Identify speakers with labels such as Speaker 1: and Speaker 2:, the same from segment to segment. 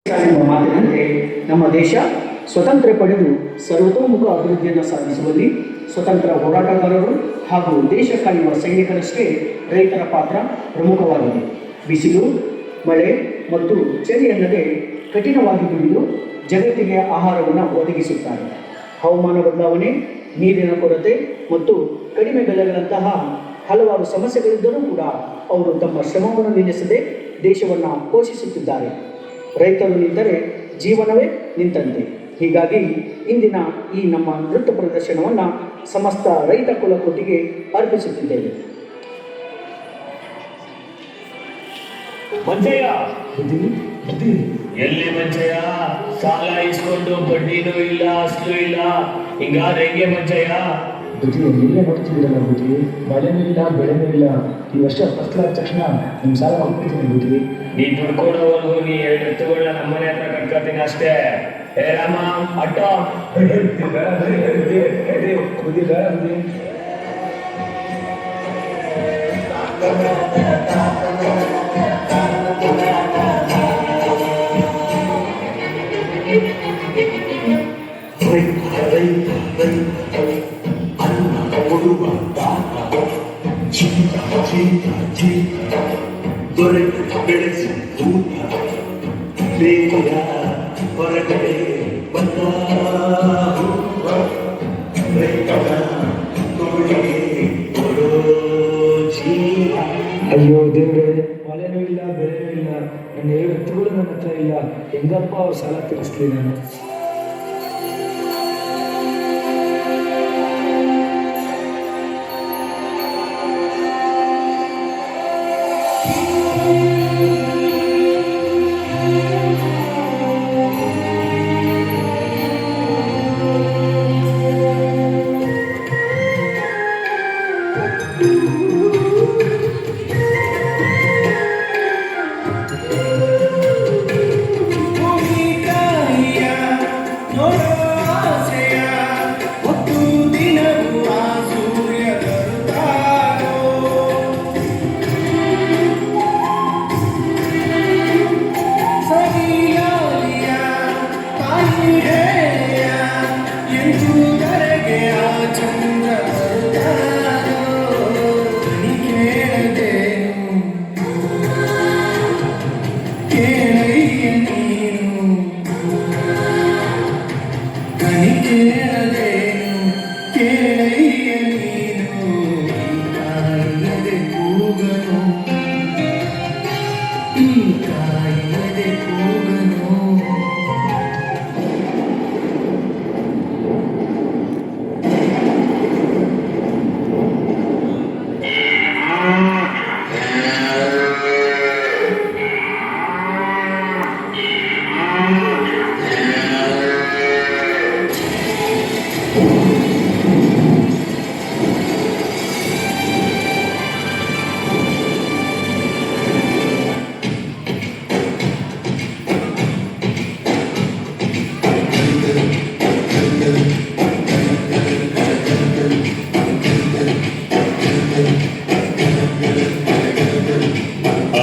Speaker 1: ಎಂಬ ಮಾತಿನಂತೆ ನಮ್ಮ ದೇಶ ಸ್ವತಂತ್ರ ಪಡೆದು ಸರ್ವತೋಮುಖ ಅಭಿವೃದ್ಧಿಯನ್ನು ಸಾಧಿಸುವಲ್ಲಿ ಸ್ವತಂತ್ರ ಹೋರಾಟಗಾರರು ಹಾಗೂ ದೇಶ ಕಾಯುವ ಸೈನಿಕರಷ್ಟೇ ರೈತರ ಪಾತ್ರ ಪ್ರಮುಖವಾಗಿದೆ. ಬಿಸಿಲು, ಮಳೆ ಮತ್ತು ಚಳಿಯಲ್ಲದೆ ಕಠಿಣವಾಗಿ ದುಡಿದು ಜಗತ್ತಿಗೆ ಆಹಾರವನ್ನು ಒದಗಿಸುತ್ತಾರೆ. ಹವಾಮಾನ ಬದಲಾವಣೆ, ನೀರಿನ ಕೊರತೆ ಮತ್ತು ಕಡಿಮೆ ಬೆಲೆಗಳಂತಹ ಹಲವಾರು ಸಮಸ್ಯೆಗಳಿದ್ದರೂ ಕೂಡ ಅವರು ತಮ್ಮ ಶ್ರಮವನ್ನು ನಿಲ್ಲಿಸದೆ ದೇಶವನ್ನು ಪೋಷಿಸುತ್ತಿದ್ದಾರೆ. ರೈತರು ನಿಂತರೆ ಜೀವನವೇ ನಿಂತಂತೆ. ಹೀಗಾಗಿ ಇಂದಿನ ಈ ನಮ್ಮ ನೃತ್ಯ ಪ್ರದರ್ಶನವನ್ನು ಸಮಸ್ತ ರೈತ ಕುಲಕೋಟಿಗೆ ಅರ್ಪಿಸುತ್ತಿದ್ದೇವೆ.
Speaker 2: ಮಂಚಯ್ಯ, ಎಲ್ಲಿ ಮಂಚಯ್ಯ? ಸಾಲ ಇಸ್ಕೊಂಡು ಬಡ್ಡಿನೂ ಇಲ್ಲ, ಅಸ್ಲು ಇಲ್ಲ, ಹಿಂಗಾದ್ರೆ ಹೆಂಗೆ ಮಂಚಯ್ಯ?
Speaker 3: ಬುದ್ಧಿ ಎಲ್ಲೇ ನೋಡ್ತಿದ್ದೀರಲ್ಲ ಬುದ್ಧಿ, ಮಳೆನೂ ಇಲ್ಲ, ಬೆಳೆನೂ ಇಲ್ಲ. ಈ ವರ್ಷ ಫಸ್ಲಾದ ತಕ್ಷಣ ನಿಮ್ಮ ಸಾಲ ಹೋಗ್ಬಿಡ್ತೀನಿ ಬುದ್ಧಿ.
Speaker 2: ನೀ ದುಡ್ಡು ಕೊಡೋವರೆಗೂ ನೀ 2 ಎತ್ತುಗಳನ್ನ ನಮ್ಮನೆ ಹತ್ರ ಕಟ್ಕೊತೀನಿ ಅಷ್ಟೇ. ಹೇ ರಾಮ, ಅಡ್ಡ
Speaker 3: ಬುದ್ಧಿ ಬೇಡ ಬುದ್ಧಿ.
Speaker 4: ಬೆಳೆಸಿ ಬೇಗ ಹೊರಗಡೆ ಬಂದ
Speaker 3: ಅಯ್ಯೋ ದೇವ್ರೆ, ಮಳೆನೂ ಇಲ್ಲ, ಬೆಳೆನೂ ಇಲ್ಲ, ನನ್ನ 2 ಎತ್ತುಗಳು ನನ್ನ ಹತ್ರ ಇಲ್ಲ. ಹೆಂಗಪ್ಪ ಅವ್ರು ಸಾಲ ತೀರಿಸ್ಲಿ ನಾನು?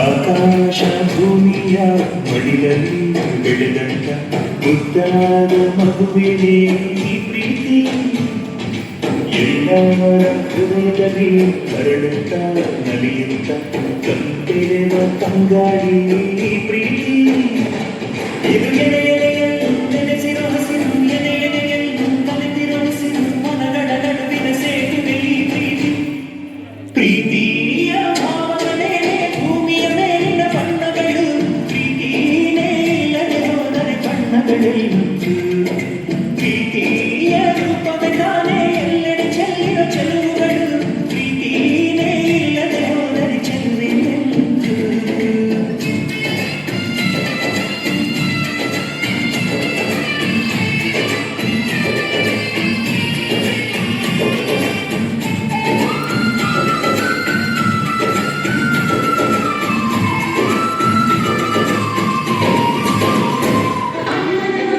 Speaker 4: ಆಕಾಶ ಭೂಮಿಯ ಮಡಿಲಲ್ಲಿ ಬೆಳೆದಂತ ಮುದ್ದಾದ ಮಗುವಿನೇ ಈ ಪ್ರೀತಿ, ಎಲ್ಲವರ ಹೃದಯದಲ್ಲಿ ಹರಡುತ್ತ ನಲಿಯುತ್ತ ಕಂತೆರೆವ ತಂಗಾಳಿ ಈ ಪ್ರೀತಿ. ಇದು ಎಲೆಯೆಲೆಯಲ್ಲೂ ನೆನೆಸಿರೋ ಹಸಿರು, ಎಲೆಯೆಲೆಯಲ್ಲೂ ಕಲಿತಿರೋ ಹಸಿರು, ಮನಗಳ ನಡುವಿನ ಸೇತುವೆ ಈ ಪ್ರೀತಿ. ಪ್ರೀತಿಯ ಭಾವನೆ ಭೂಮಿಯ ಮೇಲಿನ ಬಣ್ಣಗಳು, ಪ್ರೀತಿನೇ ಇಲ್ಲದೆ ಹೋದರೆ ಬಣ್ಣಗಳೆಲ್ಲುಂಟು. ಪ್ರೀತಿಯ ರೂಪವೇ ತಾನೇ ಎಲ್ಲೆಡೆ ಚೆಲ್ಲಿರೋ ಚೆಲುವುಗಳು, ಪ್ರೀತಿನೇ ಇಲ್ಲದೆ ಹೋದರೆ ಚೆಲುವೆಲ್ಲುಂಟು.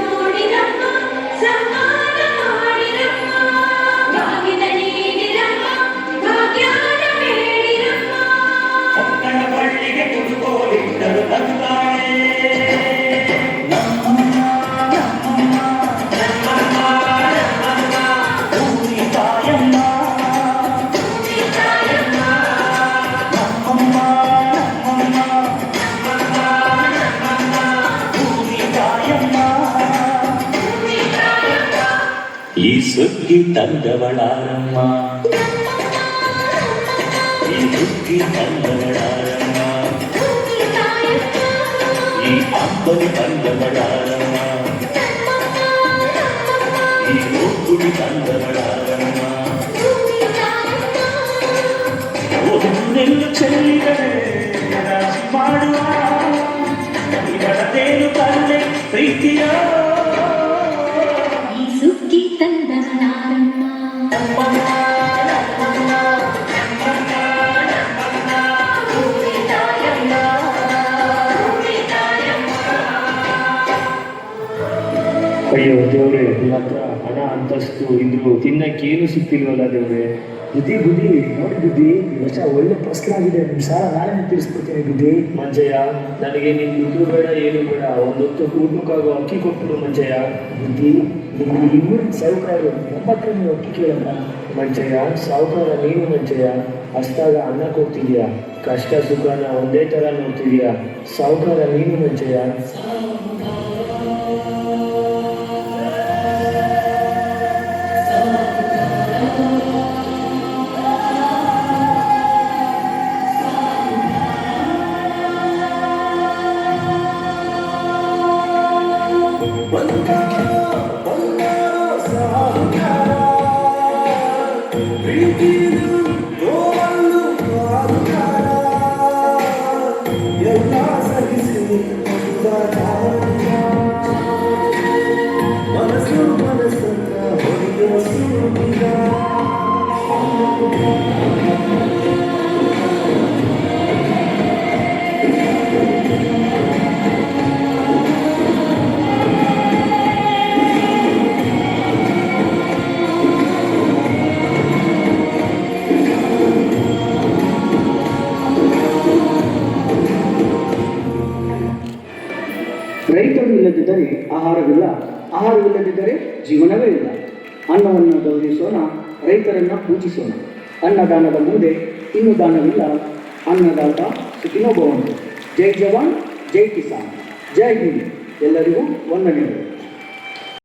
Speaker 5: ನೋಡಿದ
Speaker 4: ಈ ಸುಗ್ಗಿ ತಂದವಳಾರಮ್ಮ, ಈ ಸುಗ್ಗಿ ತಂದವಳಾರಮ್ಮ, ಈ ಅಂಬಲಿ ತಂದವಳಾರಮ್ಮ, ಈ ಒಗ್ಗುಡಿ ತಂದವಳಾರಮ್ಮ. ಒಂದೆಲ್ಲ ಚೆಲ್ಲಿದರೆ ರಾಶಿ ಮಾಡುವ ಇವಳದೇನು ಬಲ್ಲೆ ಪ್ರೀತಿಯ
Speaker 5: ಈ ಸುಗ್ಗಿ ತಂದವಳಾರಮ್ಮ.
Speaker 2: ಅಯ್ಯೋ ದೇವ್ರೆ, ನಿಮ್ಮ ಹತ್ರ ಹಣ ಅಂತಸ್ತು ಇದ್ರು ತಿನ್ನಕ್ಕೇನು ಸಿಕ್ತಿಲ್ವಲ್ಲ ದೇವ್ರೆ.
Speaker 3: ಬುದ್ಧಿ ನೋಡಿ ಬುದ್ಧಿ, ಈ ವರ್ಷ ಒಳ್ಳೆ ಫಸ್ಲಾಗಿದೆ. ನಿಮ್ಮ ಸಾಲ ನಾನೇ ತೀರಿಸ್ಬಿಡ್ತೀನಿ ಬುದ್ಧಿ.
Speaker 2: ಮಂಜಯ್ಯ, ನನಗೆ ನಿನ್ ದುಡ್ಡು ಬೇಡ ಏನು ಬೇಡ, ಒಂದೊತ್ತು ಊಟಕ್ಕಾಗೋ ಅಕ್ಕಿ ಕೊಟ್ಬಿಡು ಮಂಜಯ್ಯ.
Speaker 3: ಬುದ್ಧಿ, ನಿಮ್ಮ ಇಬ್ಬರು ಸಾಹುಕಾರರು ಒಂಬತ್ತರ ನೀವು ಅಕ್ಕಿ ಕೇಳಲ್ಲ.
Speaker 2: ಮಂಜಯ್ಯ, ಸಾವುಕಾರ ನೀನು ಮಂಜಯ್ಯ. ಅಷ್ಟಾಗ ಅನ್ನ ಕೊಡ್ತಿದ್ಯಾ, ಕಷ್ಟ ಸುಖನ ಒಂದೇ ತರ ನೋಡ್ತಿದ್ಯಾ. ಸಾವುಕಾರ ನೀನು ಮಂಜಯ್ಯ.
Speaker 1: ರೈತರು ಇಲ್ಲದಿದ್ದರೆ ಆಹಾರವಿಲ್ಲ, ಆಹಾರವಿಲ್ಲದಿದ್ದರೆ ಜೀವನವೇ ಇಲ್ಲ. ಅನ್ನವನ್ನು ಗೌರವಿಸೋಣ, ರೈತರನ್ನು ಪೂಜಿಸೋಣ. ಅನ್ನದಾನದ ಮುಂದೆ ಇನ್ನು ದಾನವಿಲ್ಲ. ಅನ್ನದಾತ ಸುಖಿನೋ ಭವಂತು. ಜೈ ಜವಾನ್, ಜೈ ಕಿಸಾನ್, ಜೈ ಹಿಂದ್. ಎಲ್ಲರಿಗೂ ವಂದನೆಗಳು.